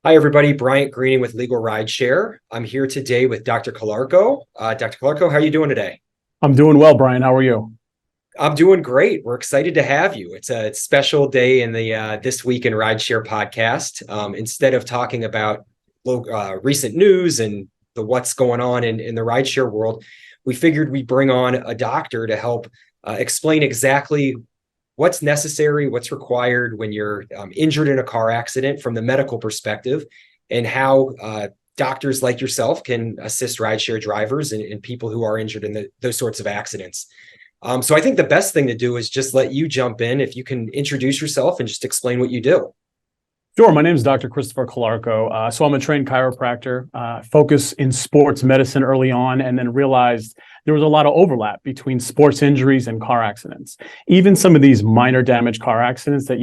Hi, everybody. Bryant Greening with LegalRideshare. I'm here today with Dr. Calarco. Dr. Calarco, how are you doing today? I'm doing well, Brian. How are you? I'm doing great. We're excited to have you. It's a special day in the This Week in Rideshare podcast. Instead of talking about recent news and the what's going on in the rideshare world, we figured we'd bring on a doctor to help explain exactly what's necessary, what's required when you're injured in a car accident from the medical perspective, and how doctors like yourself can assist rideshare drivers and people who are injured in those sorts of accidents. So I think the best thing to do is just let you jump in. If you can introduce yourself and just explain what you do. Sure. My name is Dr. Christopher Calarco. So I'm a trained chiropractor, focus in sports medicine early on, and then realized there was a lot of overlap between sports injuries and car accidents. Even some of these minor damage car accidents that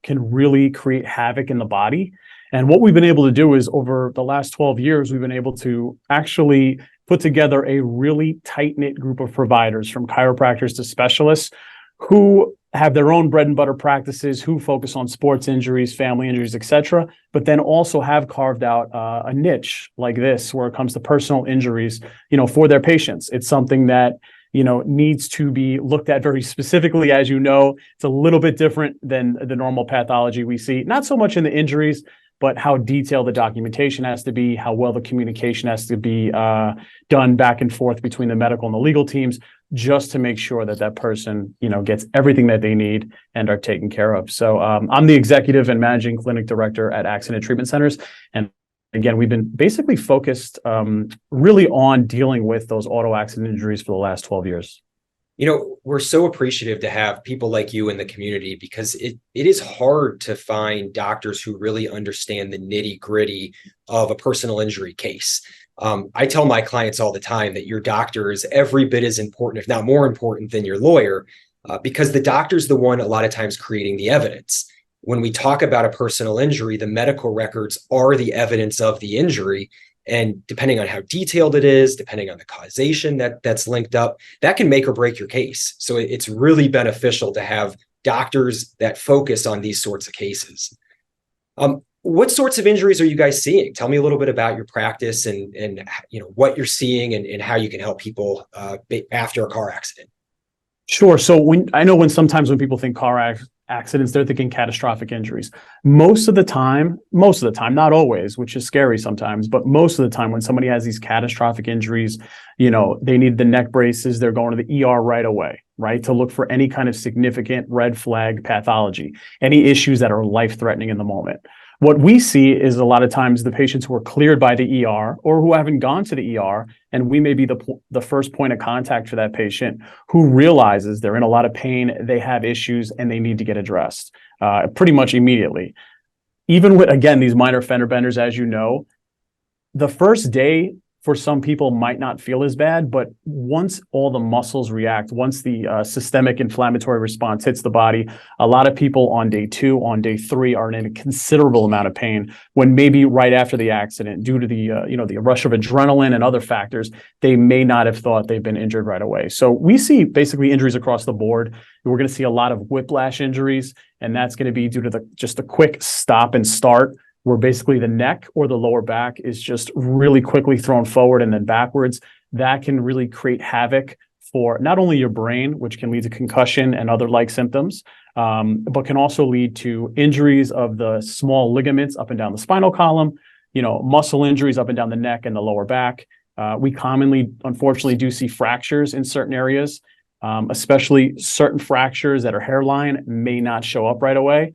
can really create havoc in the body. And what we've been able to do is over the last 12 years, we've been able to actually put together a really tight-knit group of providers, from chiropractors to specialists, who have their own bread and butter practices, who focus on sports injuries, family injuries, et cetera, but then also have carved out a niche like this where it comes to personal injuries, for their patients. It's something that, needs to be looked at very specifically. As you know, it's a little bit different than the normal pathology we see, not so much in the injuries, but how detailed the documentation has to be, how well the communication has to be done back and forth between the medical and the legal teams, just to make sure that that person, gets everything that they need and are taken care of. So I'm the executive and managing clinic director at Accident Treatment Centers. And again, we've been basically focused really on dealing with those auto accident injuries for the last 12 years. We're so appreciative to have people like you in the community because it is hard to find doctors who really understand the nitty gritty of a personal injury case. I tell my clients all the time that your doctor is every bit as important, if not more important, than your lawyer, because the doctor's the one a lot of times creating the evidence. When we talk about a personal injury, the medical records are the evidence of the injury. And depending on how detailed it is, depending on the causation that's linked up, that can make or break your case. So it's really beneficial to have doctors that focus on these sorts of cases. What sorts of injuries are you guys seeing? Tell me a little bit about your practice and what you're seeing and how you can help people after a car accident. Sure. So sometimes when people think car accidents, they're thinking catastrophic injuries. Most of the time, not always, which is scary sometimes, but most of the time when somebody has these catastrophic injuries, they need the neck braces, they're going to the ER right away, right? To look for any kind of significant red flag pathology, any issues that are life-threatening in the moment. What we see is a lot of times the patients who are cleared by the ER or who haven't gone to the ER, and we may be the first point of contact for that patient who realizes they're in a lot of pain, they have issues, and they need to get addressed pretty much immediately. Even with, again, these minor fender benders, as you know, the first day for some people might not feel as bad, but once all the muscles react, once the systemic inflammatory response hits the body, a lot of people on day 2, on day 3 are in a considerable amount of pain, when maybe right after the accident, due to the rush of adrenaline and other factors, they may not have thought they've been injured right away. So we see basically injuries across the board. We're going to see a lot of whiplash injuries, and that's going to be due to just a quick stop and start, where basically the neck or the lower back is just really quickly thrown forward and then backwards. That can really create havoc for not only your brain, which can lead to concussion and other like symptoms, but can also lead to injuries of the small ligaments up and down the spinal column, muscle injuries up and down the neck and the lower back. We commonly, unfortunately, do see fractures in certain areas, especially certain fractures that are hairline may not show up right away.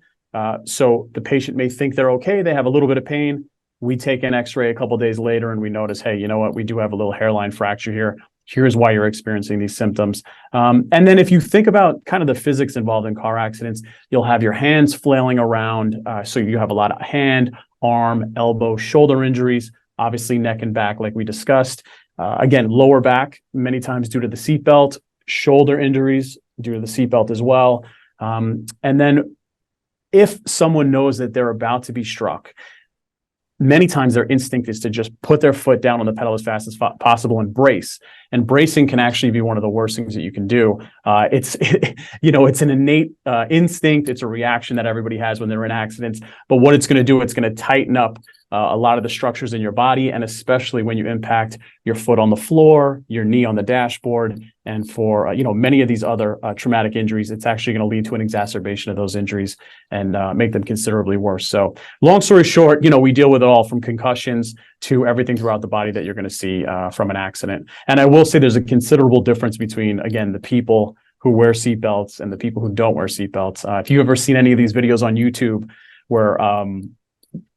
So the patient may think they're okay. They have a little bit of pain. We take an x-ray a couple of days later and we notice, hey, you know what? We do have a little hairline fracture here. Here's why you're experiencing these symptoms. And then if you think about kind of the physics involved in car accidents, you'll have your hands flailing around. So you have a lot of hand, arm, elbow, shoulder injuries, obviously neck and back, like we discussed. Again, lower back, many times due to the seatbelt, shoulder injuries due to the seatbelt as well. And then if someone knows that they're about to be struck, many times their instinct is to just put their foot down on the pedal as fast as possible and brace. And bracing can actually be one of the worst things that you can do. It's an innate instinct. It's a reaction that everybody has when they're in accidents. But what it's going to do, it's going to tighten up a lot of the structures in your body, and especially when you impact your foot on the floor, your knee on the dashboard, and for many of these other traumatic injuries, it's actually going to lead to an exacerbation of those injuries and make them considerably worse. So, long story short, we deal with it all from concussions to everything throughout the body that you're going to see from an accident. And I will say there's a considerable difference between, again, the people who wear seatbelts and the people who don't wear seatbelts. If you've ever seen any of these videos on YouTube where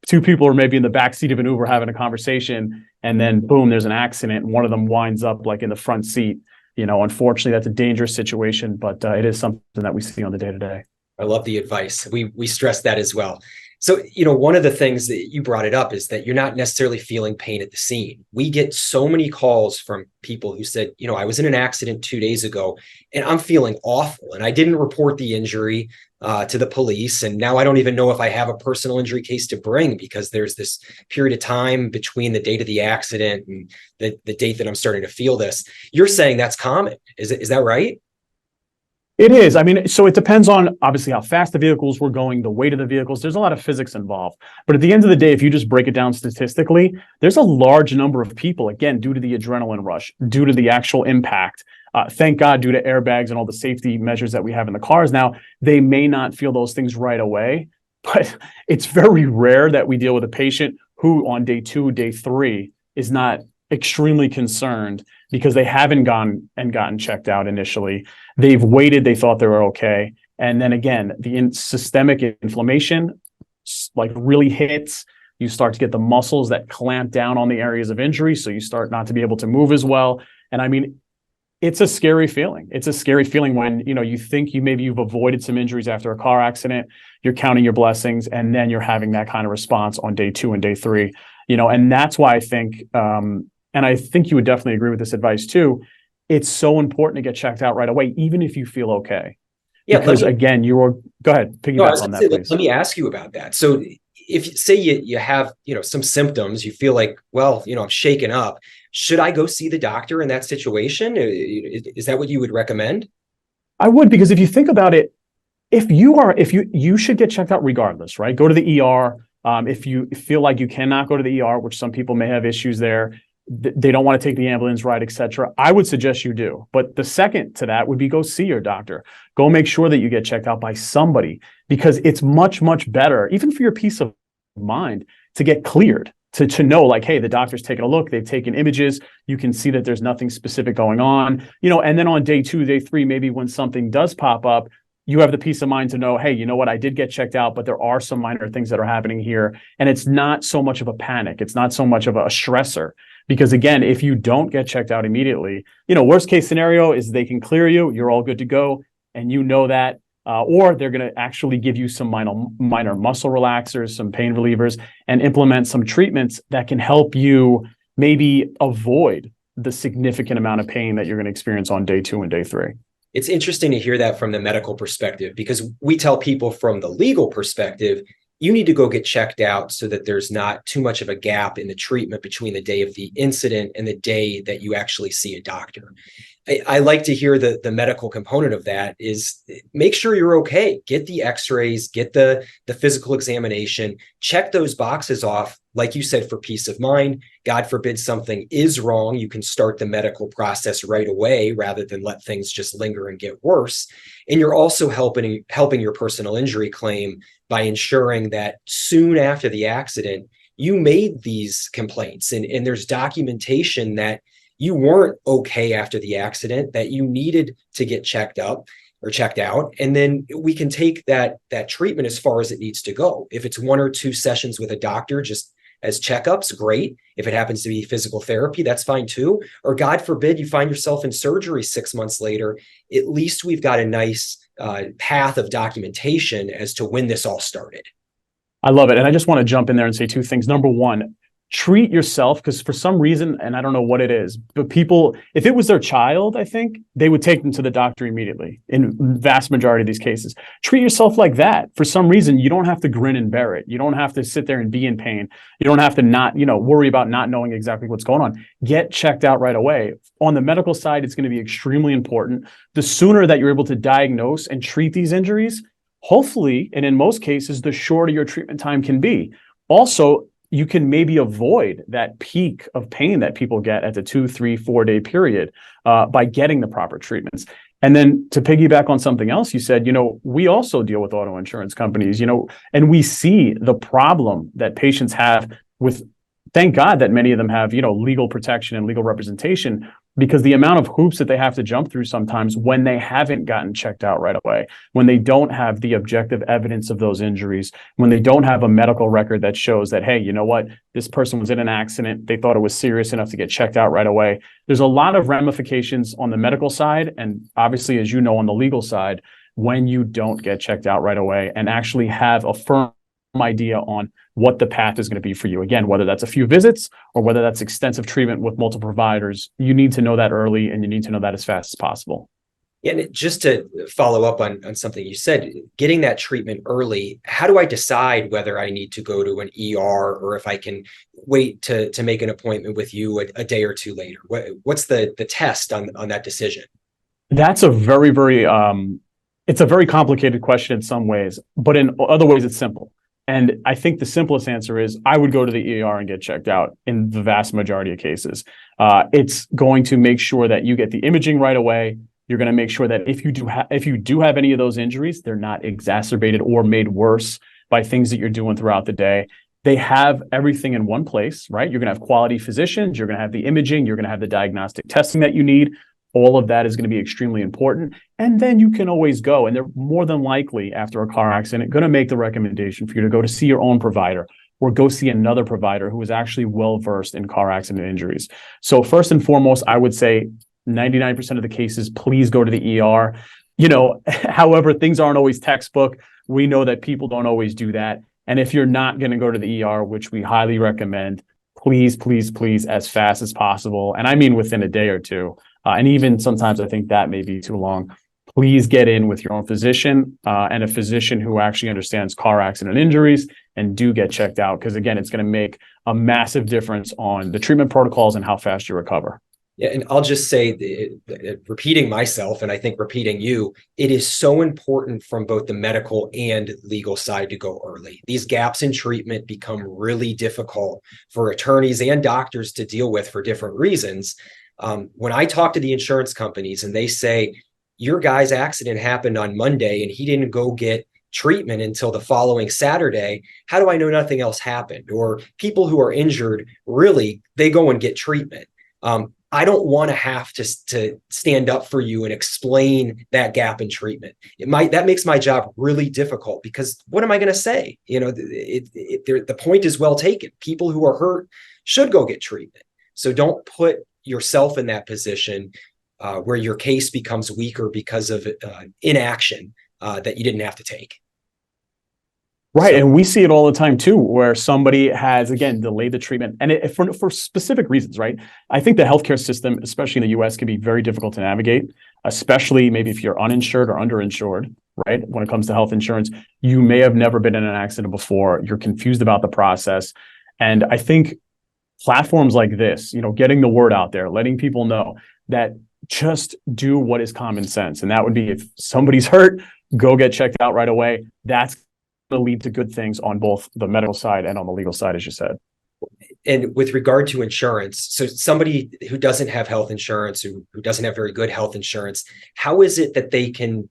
two people are maybe in the back seat of an Uber having a conversation, and then boom, there's an accident, and one of them winds up like in the front seat. Unfortunately, that's a dangerous situation, but it is something that we see on the day to day. I love the advice. We stress that as well. So, one of the things that you brought it up is that you're not necessarily feeling pain at the scene. We get so many calls from people who said, I was in an accident 2 days ago and I'm feeling awful. And I didn't report the injury to the police. And now I don't even know if I have a personal injury case to bring because there's this period of time between the date of the accident and the date that I'm starting to feel this. You're saying that's common. Is that right? It is. I mean, so it depends on obviously how fast the vehicles were going, the weight of the vehicles. There's a lot of physics involved. But at the end of the day, if you just break it down statistically, there's a large number of people, again, due to the adrenaline rush, due to the actual impact. Thank God, due to airbags and all the safety measures that we have in the cars now, they may not feel those things right away. But it's very rare that we deal with a patient who on day 2, day 3 is not extremely concerned because they haven't gone and gotten checked out initially. They've waited, they thought they were okay. And then again, the systemic inflammation like really hits. You start to get the muscles that clamp down on the areas of injury. So you start not to be able to move as well. And I mean, it's a scary feeling. It's a scary feeling when, you think you've avoided some injuries after a car accident, you're counting your blessings, and then you're having that kind of response on day 2 and day 3, and that's why I think, and I think you would definitely agree with this advice too. It's so important to get checked out right away, even if you feel okay. Yeah, because again, go ahead, piggyback on that, please. Let me ask you about that. So if say you have, some symptoms, you feel like, well, I'm shaken up. Should I go see the doctor in that situation? Is that what you would recommend? I would, because if you think about it, you should get checked out regardless, right? Go to the ER. If you feel like you cannot go to the ER, which some people may have issues there, they don't want to take the ambulance ride, etc. I would suggest you do. But the second to that would be go see your doctor. Go make sure that you get checked out by somebody, because it's much, much better, even for your peace of mind, to get cleared, to know like, hey, the doctor's taken a look, they've taken images, you can see that there's nothing specific going on, and then on day 2, day 3, maybe when something does pop up, you have the peace of mind to know, hey, you know what, I did get checked out, but there are some minor things that are happening here. And it's not so much of a panic. It's not so much of a stressor. Because again, if you don't get checked out immediately, worst case scenario is they can clear you, you're all good to go, and that, or they're going to actually give you some minor muscle relaxers, some pain relievers, and implement some treatments that can help you maybe avoid the significant amount of pain that you're going to experience on day 2 and day 3. It's interesting to hear that from the medical perspective, because we tell people from the legal perspective, you need to go get checked out so that there's not too much of a gap in the treatment between the day of the incident and the day that you actually see a doctor. I like to hear the medical component of that is make sure you're okay. Get the x-rays, get the physical examination, check those boxes off. Like you said, for peace of mind, God forbid something is wrong, you can start the medical process right away rather than let things just linger and get worse. And you're also helping your personal injury claim by ensuring that soon after the accident, you made these complaints and there's documentation that you weren't okay after the accident, that you needed to get checked up or checked out. And then we can take that treatment as far as it needs to go. If it's 1 or 2 sessions with a doctor, just as checkups, great. If it happens to be physical therapy, that's fine too. Or God forbid you find yourself in surgery 6 months later, at least we've got a nice path of documentation as to when this all started. I love it. And I just want to jump in there and say 2 things. Number one, treat yourself, because for some reason, and I don't know what it is, but people, if it was their child, I think they would take them to the doctor immediately in vast majority of these cases. Treat yourself like that. For some reason, you don't have to grin and bear it. You don't have to sit there and be in pain. You don't have to not, worry about not knowing exactly what's going on. Get checked out right away. On the medical side, it's going to be extremely important. The sooner that you're able to diagnose and treat these injuries, hopefully, and in most cases, the shorter your treatment time can be. Also, you can maybe avoid that peak of pain that people get at the 2, 3, 4 day period by getting the proper treatments. And then to piggyback on something else, you said, we also deal with auto insurance companies, and we see the problem that patients have with, thank God that many of them have, legal protection and legal representation, because the amount of hoops that they have to jump through sometimes when they haven't gotten checked out right away, when they don't have the objective evidence of those injuries, when they don't have a medical record that shows that, hey, you know what, this person was in an accident, they thought it was serious enough to get checked out right away. There's a lot of ramifications on the medical side, and obviously, as you know, on the legal side, when you don't get checked out right away and actually have a firm idea on what the path is going to be for you. Again, whether that's a few visits or whether that's extensive treatment with multiple providers, you need to know that early, and you need to know that as fast as possible. Yeah, and just to follow up on something you said, getting that treatment early, how do I decide whether I need to go to an ER or if I can wait to make an appointment with you a day or two later? What's the test on that decision? That's a very, very, it's a very complicated question in some ways, but in other ways, it's simple. And I think the simplest answer is I would go to the ER and get checked out in the vast majority of cases. It's going to make sure that you get the imaging right away. You're going to make sure that if you do have any of those injuries, they're not exacerbated or made worse by things that you're doing throughout the day. They have everything in one place, right? You're going to have quality physicians. You're going to have the imaging. You're going to have the diagnostic testing that you need. All of that is going to be extremely important. And then you can always go, and they're more than likely after a car accident going to make the recommendation for you to go to see your own provider or go see another provider who is actually well-versed in car accident injuries. So first and foremost, I would say 99% of the cases, please go to the ER. However, things aren't always textbook. We know that people don't always do that. And if you're not going to go to the ER, which we highly recommend, please, please, please, as fast as possible. And I mean within a day or two. And even sometimes I think that may be too long. Please get in with your own physician and a physician who actually understands car accident injuries, and do get checked out. Because again, it's going to make a massive difference on the treatment protocols and how fast you recover. Yeah, and I'll just say, repeating myself, and I think repeating you, it is so important from both the medical and legal side to go early. These gaps in treatment become really difficult for attorneys and doctors to deal with for different reasons. When I talk to the insurance companies and they say, your guy's accident happened on Monday and he didn't go get treatment until the following Saturday, how do I know nothing else happened? Or people who are injured, really, they go and get treatment. I don't want to have to stand up for you and explain that gap in treatment. That makes my job really difficult, because what am I going to say? The point is well taken. People who are hurt should go get treatment. So don't put yourself in that position where your case becomes weaker because of inaction that you didn't have to take. Right. And we see it all the time too, where somebody has, again, delayed the treatment, and for specific reasons, right? I think the healthcare system, especially in the US, can be very difficult to navigate, especially maybe if you're uninsured or underinsured, right? When it comes to health insurance, you may have never been in an accident before. You're confused about the process. And I think platforms like this, getting the word out there, letting people know that just do what is common sense. And that would be, if somebody's hurt, go get checked out right away. That's to lead to good things on both the medical side and on the legal side, as you said. And with regard to insurance, so somebody who doesn't have health insurance, who doesn't have very good health insurance, how is it that they can,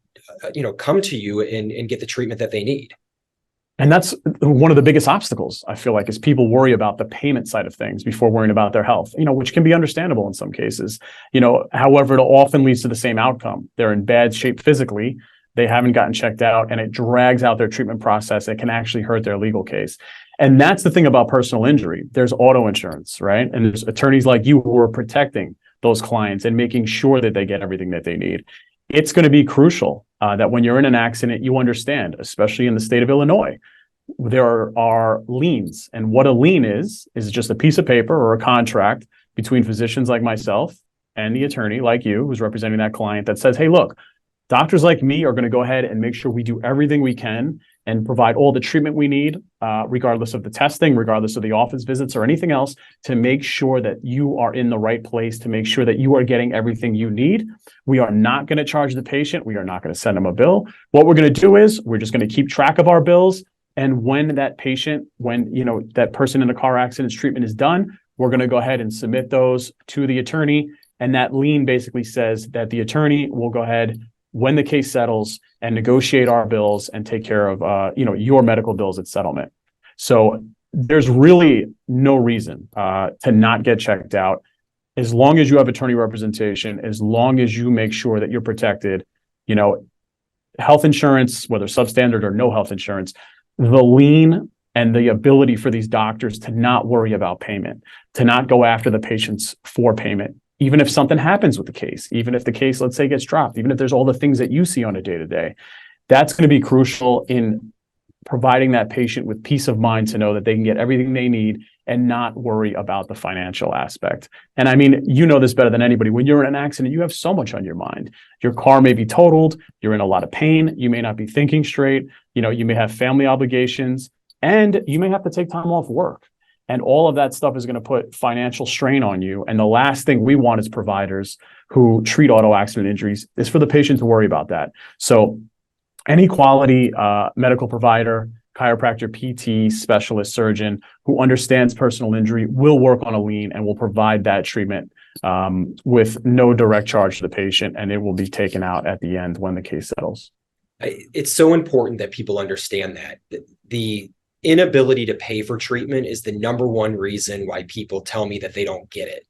come to you and get the treatment that they need? And that's one of the biggest obstacles, I feel like, is people worry about the payment side of things before worrying about their health, which can be understandable in some cases. However, it often leads to the same outcome. They're in bad shape physically. They haven't gotten checked out, and it drags out their treatment process. It can actually hurt their legal case. And that's the thing about personal injury. There's auto insurance, right? And there's attorneys like you who are protecting those clients and making sure that they get everything that they need. It's going to be crucial that when you're in an accident, you understand, especially in the state of Illinois, there are liens. And what a lien is just a piece of paper or a contract between physicians like myself and the attorney like you, who's representing that client, that says, hey, look, doctors like me are going to go ahead and make sure we do everything we can and provide all the treatment we need, regardless of the testing, regardless of the office visits or anything else, to make sure that you are in the right place, to make sure that you are getting everything you need. We are not going to charge the patient. We are not going to send them a bill. What we're going to do is we're just going to keep track of our bills. And when that patient, that person in the car accident's treatment is done, we're going to go ahead and submit those to the attorney. And that lien basically says that the attorney will go ahead when the case settles and negotiate our bills and take care of, your medical bills at settlement. So there's really no reason to not get checked out. As long as you have attorney representation, as long as you make sure that you're protected, health insurance, whether substandard or no health insurance, the lien and the ability for these doctors to not worry about payment, to not go after the patients for payment, even if something happens with the case, even if the case, let's say, gets dropped, even if there's all the things that you see on a day-to-day, that's going to be crucial in providing that patient with peace of mind to know that they can get everything they need and not worry about the financial aspect. And I mean, you know this better than anybody. When you're in an accident, you have so much on your mind. Your car may be totaled. You're in a lot of pain. You may not be thinking straight. You may have family obligations, and you may have to take time off work. And all of that stuff is going to put financial strain on you. And the last thing we want as providers who treat auto accident injuries is for the patient to worry about that. So any quality medical provider, chiropractor, PT, specialist, surgeon who understands personal injury will work on a lien and will provide that treatment with no direct charge to the patient, and it will be taken out at the end when the case settles. It's so important that people understand that the inability to pay for treatment is the number one reason why people tell me that they don't get it.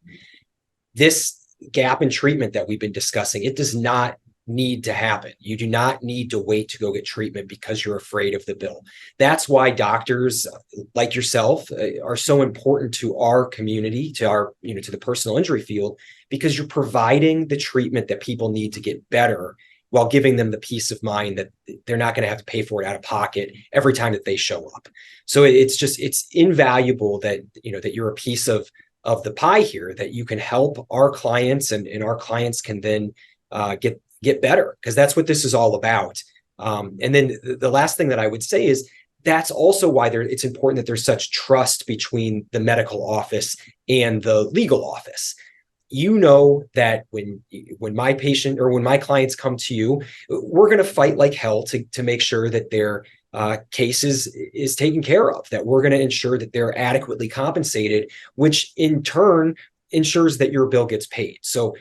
This gap in treatment that we've been discussing, it does not need to happen. You do not need to wait to go get treatment because you're afraid of the bill. That's why doctors like yourself are so important to our community, to our, to the personal injury field, because you're providing the treatment that people need to get better while giving them the peace of mind that they're not going to have to pay for it out of pocket every time that they show up. So it's invaluable that, that you're a piece of the pie here, that you can help our clients and our clients can then get better, because that's what this is all about. And then the last thing that I would say is that's also why it's important that there's such trust between the medical office and the legal office. That when my patient or when my clients come to you, we're going to fight like hell to make sure that their case is taken care of, that we're going to ensure that they're adequately compensated, which in turn ensures that your bill gets paid. So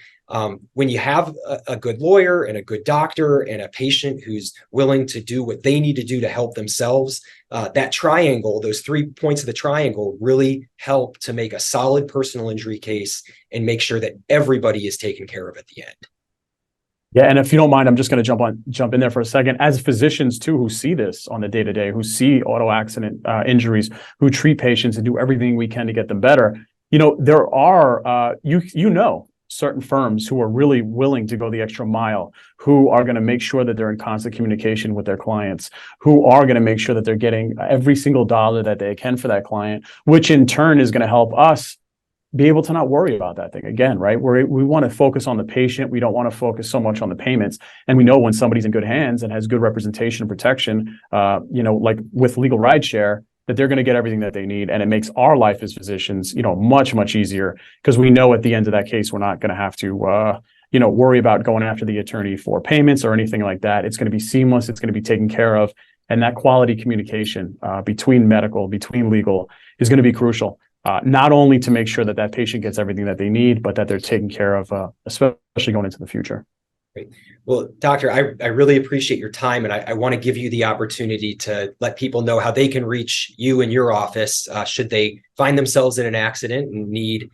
when you have a good lawyer and a good doctor and a patient who's willing to do what they need to do to help themselves, that triangle, those 3 points of the triangle really help to make a solid personal injury case and make sure that everybody is taken care of at the end. Yeah, and if you don't mind, I'm just going to jump in there for a second. As physicians too, who see this on the day-to-day, who see auto accident injuries, who treat patients and do everything we can to get them better, there are certain firms who are really willing to go the extra mile, who are going to make sure that they're in constant communication with their clients, who are going to make sure that they're getting every single dollar that they can for that client, which in turn is going to help us be able to not worry about that thing again, right? We want to focus on the patient. We don't want to focus so much on the payments. And we know when somebody's in good hands and has good representation and protection, like with LegalRideshare, that they're going to get everything that they need. And it makes our life as physicians, much, much easier, because we know at the end of that case, we're not going to have to, worry about going after the attorney for payments or anything like that. It's going to be seamless. It's going to be taken care of. And that quality communication between medical, between legal is going to be crucial, not only to make sure that that patient gets everything that they need, but that they're taken care of, especially going into the future. Great. Well, Doctor, I really appreciate your time, and I want to give you the opportunity to let people know how they can reach you in your office should they find themselves in an accident and need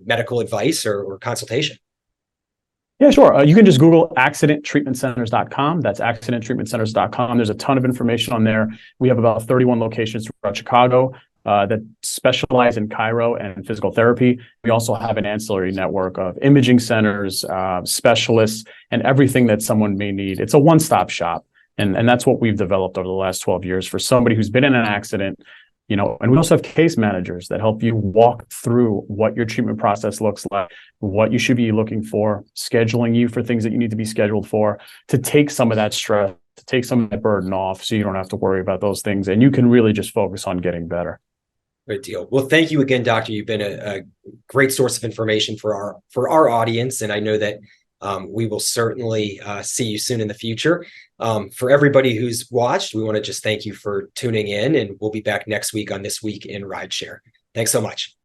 medical advice or consultation. Yeah, sure. You can just Google accidenttreatmentcenters.com. That's accidenttreatmentcenters.com. There's a ton of information on there. We have about 31 locations throughout Chicago that specialize in chiro and physical therapy. We also have an ancillary network of imaging centers, specialists, and everything that someone may need. It's a one-stop shop. And that's what we've developed over the last 12 years for somebody who's been in an accident, and we also have case managers that help you walk through what your treatment process looks like, what you should be looking for, scheduling you for things that you need to be scheduled for, to take some of that stress, to take some of that burden off so you don't have to worry about those things. And you can really just focus on getting better. Good deal. Well, thank you again, Doctor. You've been a great source of information for our audience, and I know that we will certainly see you soon in the future. For everybody who's watched, we want to just thank you for tuning in, and we'll be back next week on This Week in Rideshare. Thanks so much.